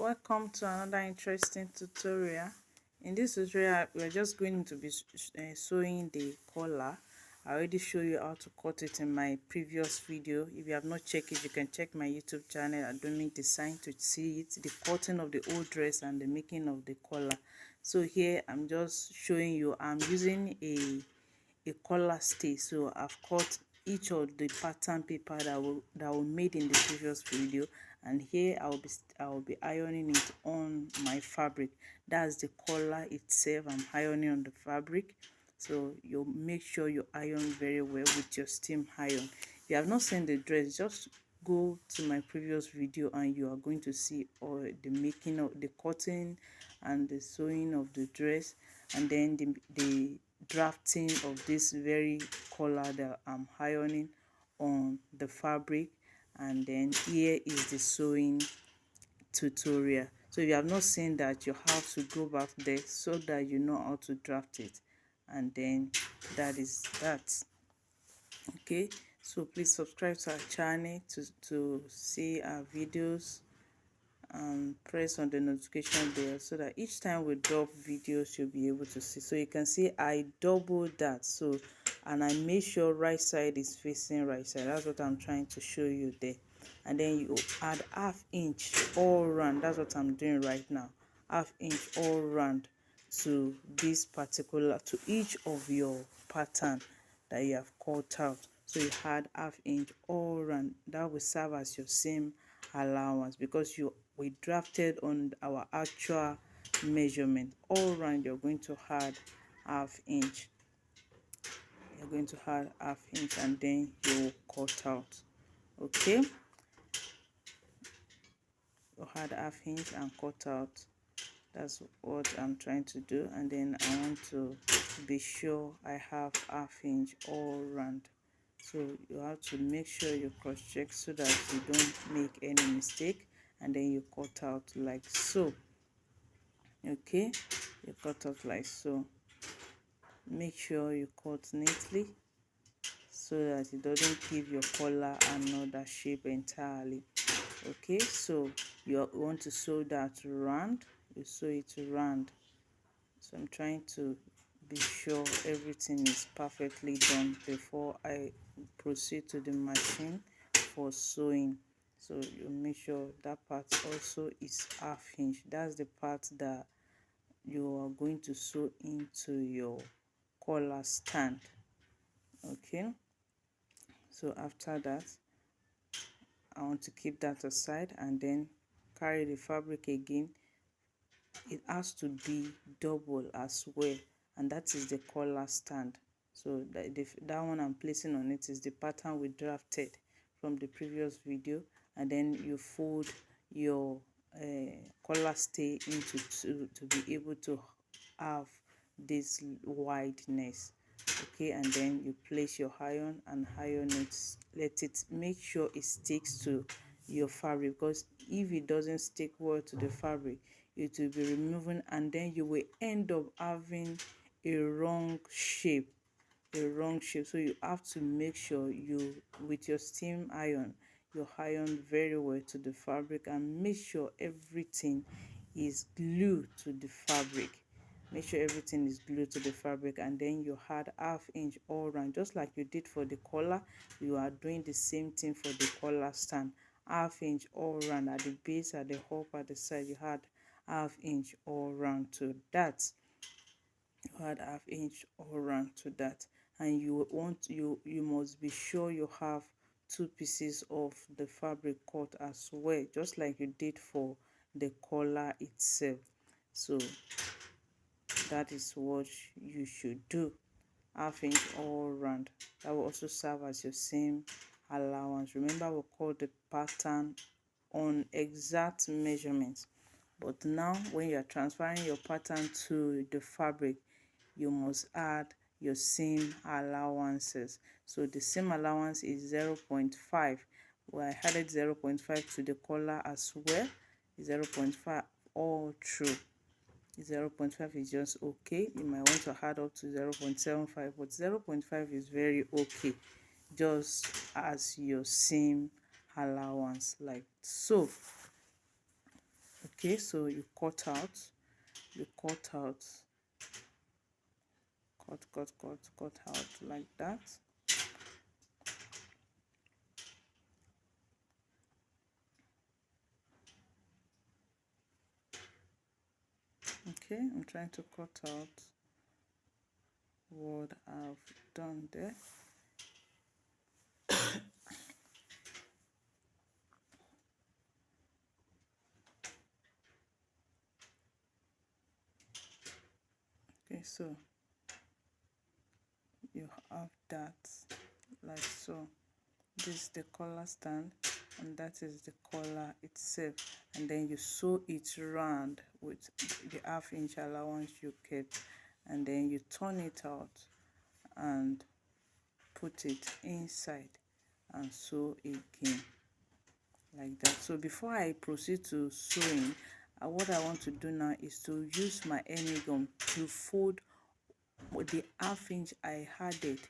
Welcome to another interesting tutorial. In this tutorial we're just going to be sewing the collar. I already showed you how to cut it in my previous video. If you have not checked it, you can check my YouTube channel Adomic Design to see it, the cutting of the old dress and the making of the collar. So here I'm just showing you, I'm using a collar stay. So I've cut each of the pattern paper that were made in the previous video, and here I will be ironing it on my fabric. That's the collar itself. I'm ironing on the fabric, so you make sure you iron very well with your steam iron. If you have not seen the dress, just go to my previous video and you are going to see all the making of the cutting and the sewing of the dress, and then the drafting of this very collar that I'm ironing on the fabric. And then here is the sewing tutorial. So if you have not seen that, you have to go back there so that you know how to draft it, and then that is that. Okay, so please subscribe to our channel to see our videos, and press on the notification bell so that each time we drop videos you'll be able to see. So you can see I double that, so, and I make sure right side is facing right side. That's what I'm trying to show you there. And then you add ½ inch all round. That's what I'm doing right now, ½ inch all round to this particular, to each of your pattern that you have cut out. So you add ½ inch all round. That will serve as your seam allowance, because we drafted on our actual measurement. All round you're going to add ½ inch. You're going to add ½ inch, and then you cut out. Okay, you add ½ inch and cut out. That's what I'm trying to do. And then I want to be sure I have ½ inch all round. So you have to make sure you cross check so that you don't make any mistake, and then you cut out like so. Okay, you cut out like so. Make sure you cut neatly so that it doesn't give your collar another shape entirely. Okay, so you want to sew that round, you sew it round. So I'm trying to be sure everything is perfectly done before I proceed to the machine for sewing. So you make sure that part also is ½ inch. That's the part that you are going to sew into your collar stand. Okay, so after that I want to keep that aside, and then carry the fabric again. It has to be double as well, and that is the collar stand. So that one I'm placing on it is the pattern we drafted from the previous video, and then you fold your collar stay into to be able to have this wideness. Okay, and then you place your iron and iron it. Let it, make sure it sticks to your fabric, because if it doesn't stick well to the fabric, it will be removing, and then you will end up having a wrong shape. So you have to make sure you, with your steam iron, you iron very well to the fabric, and make sure everything is glued to the fabric. Make sure everything is glued to the fabric, and then you add ½ inch all round, just like you did for the collar. You are doing the same thing for the collar stand. ½ inch all round at the base, at the top, at the side. You add ½ inch all round to that. You add ½ inch all round to that, and you must be sure you have 2 pieces of the fabric cut as well, just like you did for the collar itself. So that is what you should do, ½ inch all round. That will also serve as your seam allowance. Remember, we cut the pattern on exact measurements, but now when you are transferring your pattern to the fabric, you must add your seam allowances. So the seam allowance is 0.5. Well, I added 0.5 to the collar as well. 0.5 all through. 0.5 is just okay. You might want to add up to 0.75, but 0.5 is very okay, just as your seam allowance, like so. Okay, so you cut out cut out like that. Okay, I'm trying to cut out what I've done there. Okay, so you have that like so. This is the collar stand and that is the collar itself, and then you sew it round with the half-inch allowance you kept, and then you turn it out and put it inside and sew again like that. So before I proceed to sewing, what I want to do now is to use my hemming gum to fold the half-inch I added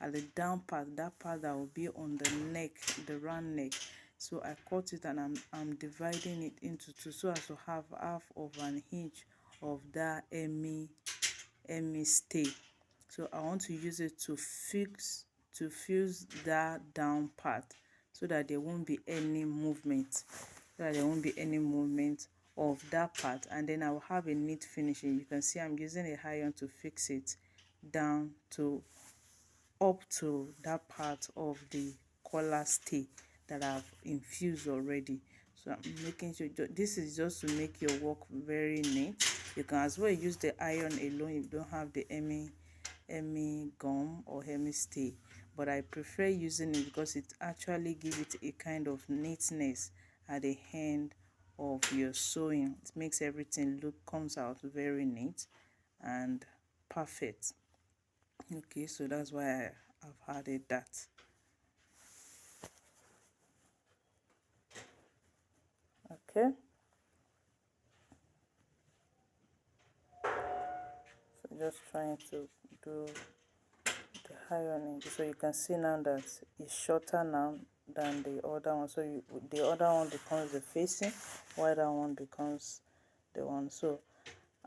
at the down part, that part that will be on the neck, the round neck. So I cut it and I'm dividing it into two so as to have half of an inch of that hemming stay. So I want to use it to fuse that down part so that there won't be any movement, of that part, and then I will have a neat finishing. You can see I'm using a iron to fix it down to up to that part of the collar stay that I've infused already. So I'm making sure this is just to make your work very neat. You can as well use the iron alone if you don't have the hemming gum or hemming stay, but I prefer using it because it actually gives it a kind of neatness at the end of your sewing. It makes everything comes out very neat and perfect. Okay, so that's why I've added that. Okay, so just trying to do the ironing so you can see now that it's shorter now than the other one. So the other one becomes the facing, while that one becomes the one. So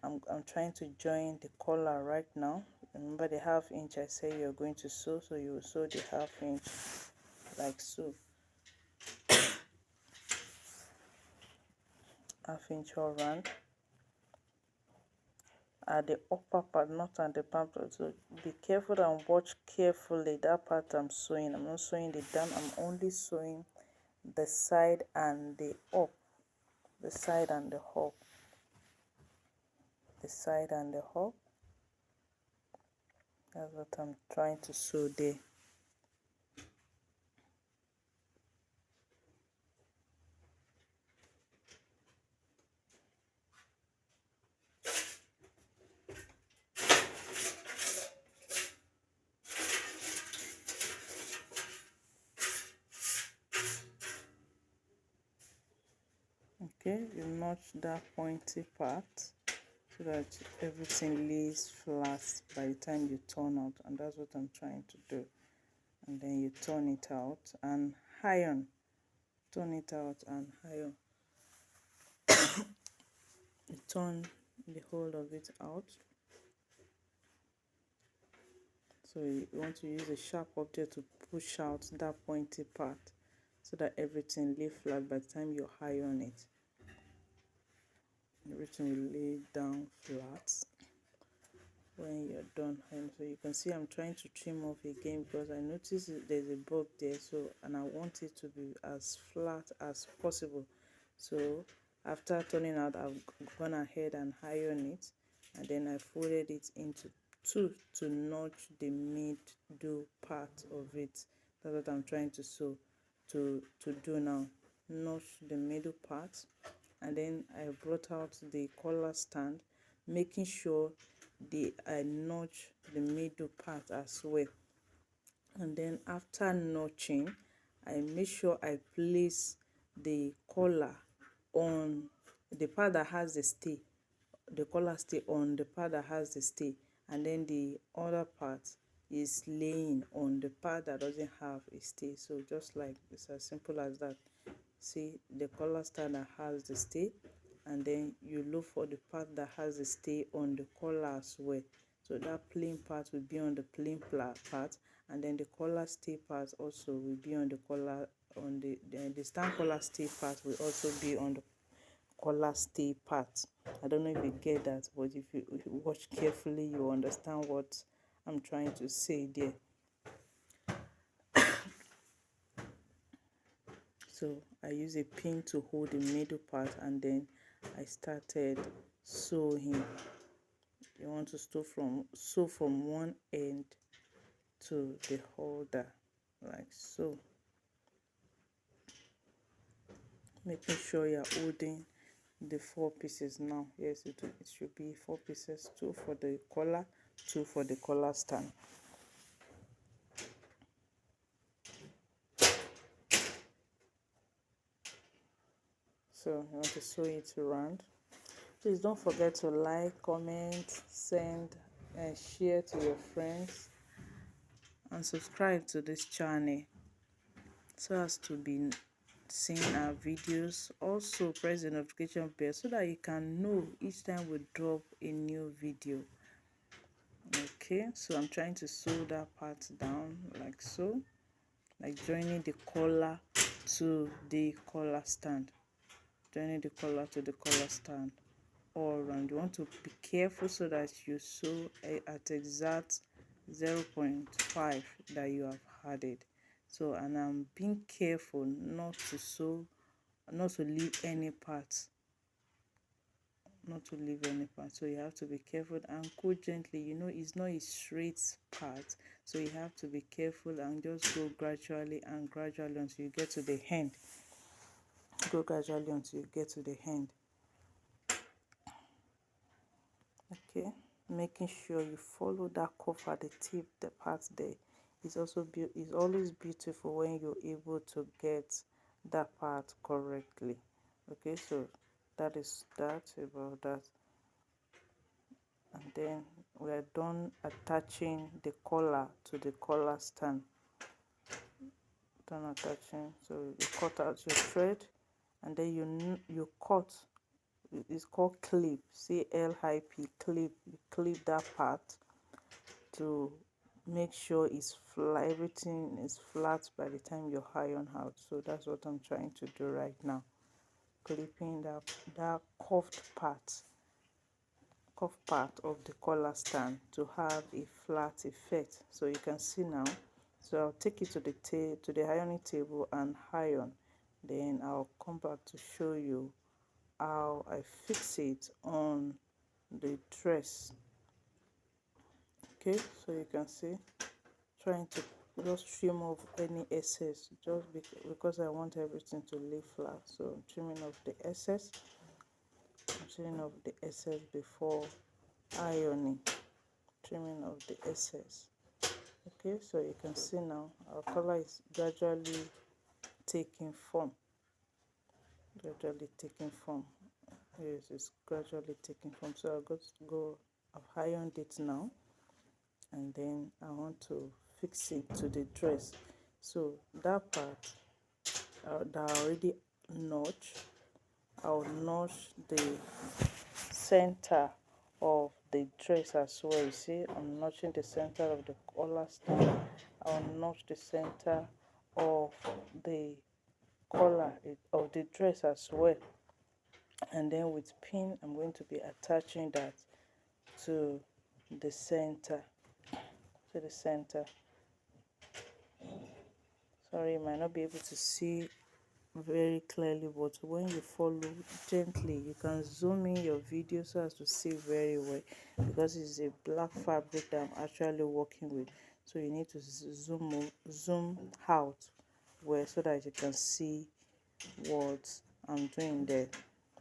I'm trying to join the collar right now. Remember the half-inch I say you're going to sew, so you will sew the half-inch like so, half-inch all round at the upper part, not at the pamphlet. So be careful and watch carefully that part I'm sewing. I'm not sewing the down, I'm only sewing the side and the up, the side and the up, the side and the up. That's what I'm trying to sew there. Okay, you notch that pointy part so that everything lays flat by the time you turn out, and that's what I'm trying to do. And then you turn it out and iron, turn it out and iron. You turn the whole of it out. So you want to use a sharp object to push out that pointy part so that everything lay flat by the time you iron it. Everything will lay down flat when you're done. And so you can see I'm trying to trim off again because I noticed there's a bulb there, so and I want it to be as flat as possible. So after turning out, I've gone ahead and iron it, and then I folded it into two to notch the middle part of it. That's what I'm trying to sew to do now. Notch the middle part, and then I brought out the collar stand, making sure I notch the middle part as well. And then after notching, I make sure I place the collar on the part that has the stay, the collar stay on the part that has the stay, and then the other part is laying on the part that doesn't have a stay. So just like it's as simple as that. See the collar stand that has the stay, and then you look for the part that has a stay on the collar as well. So that plain part will be on the plain part, and then the collar stay part also will be on the collar, on the stand collar stay part will also be on the collar stay part. I don't know if you get that, but if you watch carefully, you understand what I'm trying to say there. So I use a pin to hold the middle part, and then I started sewing. You want to sew from one end to the holder, like so, making sure you're holding the 4 pieces now. Yes, it should be 4 pieces, 2 for the collar, 2 for the collar stand. So you want to sew it around. Please don't forget to like, comment, send and share to your friends, and subscribe to this channel so as to be seeing our videos. Also press the notification bell so that you can know each time we drop a new video. Okay, so I'm trying to sew that part down like so, like joining the collar to the collar stand, joining the collar to the collar stand all around. You want to be careful so that you sew at exact 0.5 that you have added. So, and I'm being careful not to sew, not to leave any parts, so you have to be careful and go gently. You know, it's not a straight part, so you have to be careful and just go gradually and gradually until you get to the end. Go gradually until you get to the end. Okay, making sure you follow that curve at the tip, the part there is also is always beautiful when you're able to get that part correctly. Okay, so that is that about that. And then we are done attaching the collar to the collar stand. Done attaching, so you cut out your thread, and then you cut, it's called clip, CLIP, clip. You clip that part to make sure it's flat, everything is flat by the time you iron out. So that's what I'm trying to do right now, clipping that curved part of the collar stand to have a flat effect. So you can see now. So I'll take it to the ironing table and iron, then I'll come back to show you how I fix it on the dress. Okay, so you can see, trying to just trim off any excess, just because I want everything to lay flat. So I'm trimming off the excess. Before ironing, trimming off the excess. Okay, so you can see now our color is gradually taking form. Yes, it's gradually taking form. So I've ironed it now, and then I want to fix it to the dress. So that part that I already notch, I'll notch the center of the dress as well. You see, I'm notching the center of the collar stand. I'll notch the center of the collar of the dress as well, and then with pin I'm going to be attaching that to the center. Sorry, you might not be able to see very clearly, but when you follow gently, you can zoom in your video so as to see very well, because it's a black fabric that I'm actually working with. So you need to zoom out well so that you can see what I'm doing there.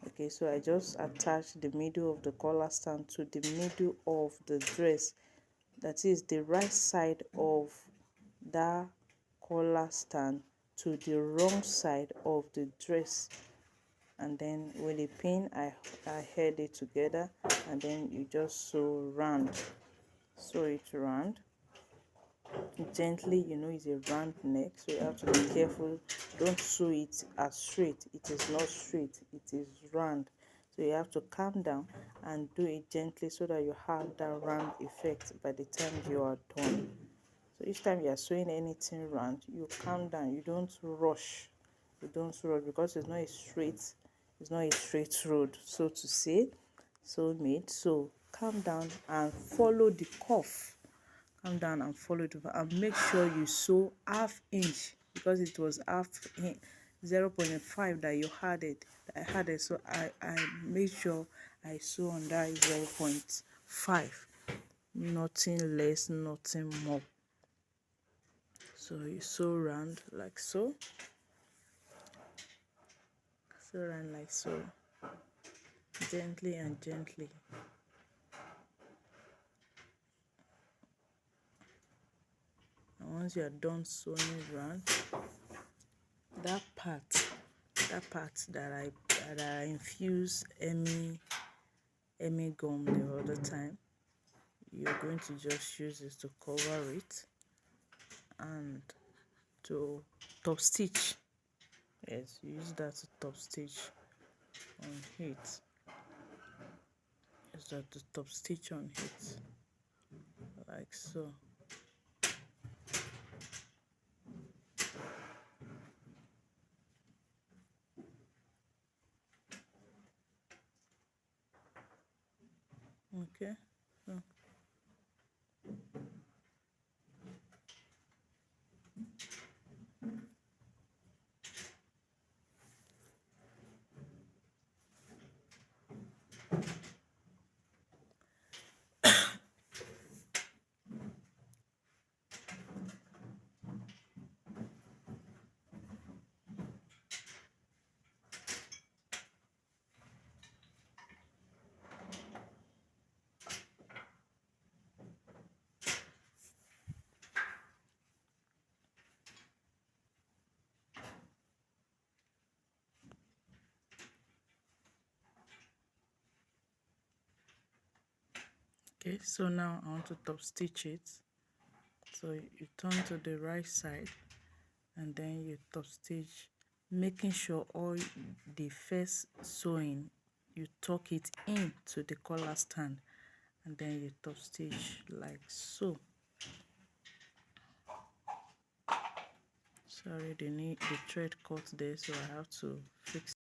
Okay, so I just attached the middle of the collar stand to the middle of the dress, that is the right side of that collar stand to the wrong side of the dress, and then with a pin I held it together, and then you just sew it round gently. You know, it's a round neck, so you have to be careful. Don't sew it as straight. It is not straight, it is round. So you have to calm down and do it gently so that you have that round effect by the time you are done. So each time you are sewing anything round, you calm down. You don't rush. You don't rush because it's not a straight road, so to say, so made. So calm down and follow the curve. Calm down and follow it over, and make sure you sew half inch because it was half 0.5 that you had it. I had it, so I made sure I sew on that 0.5, nothing less, nothing more. So you sew round like so, sew round like so, gently and gently. And once you are done sewing round, that part that I infused Emmy gum the other time, you're going to just use it to cover it and to top stitch. Yes, use that to top stitch on it. Use that to top stitch on it like so. Okay, so okay, so now I want to top stitch it. So you turn to the right side and then you top stitch, making sure all the first sewing you tuck it into the collar stand, and then you top stitch like so. Sorry, the thread cut there, so I have to fix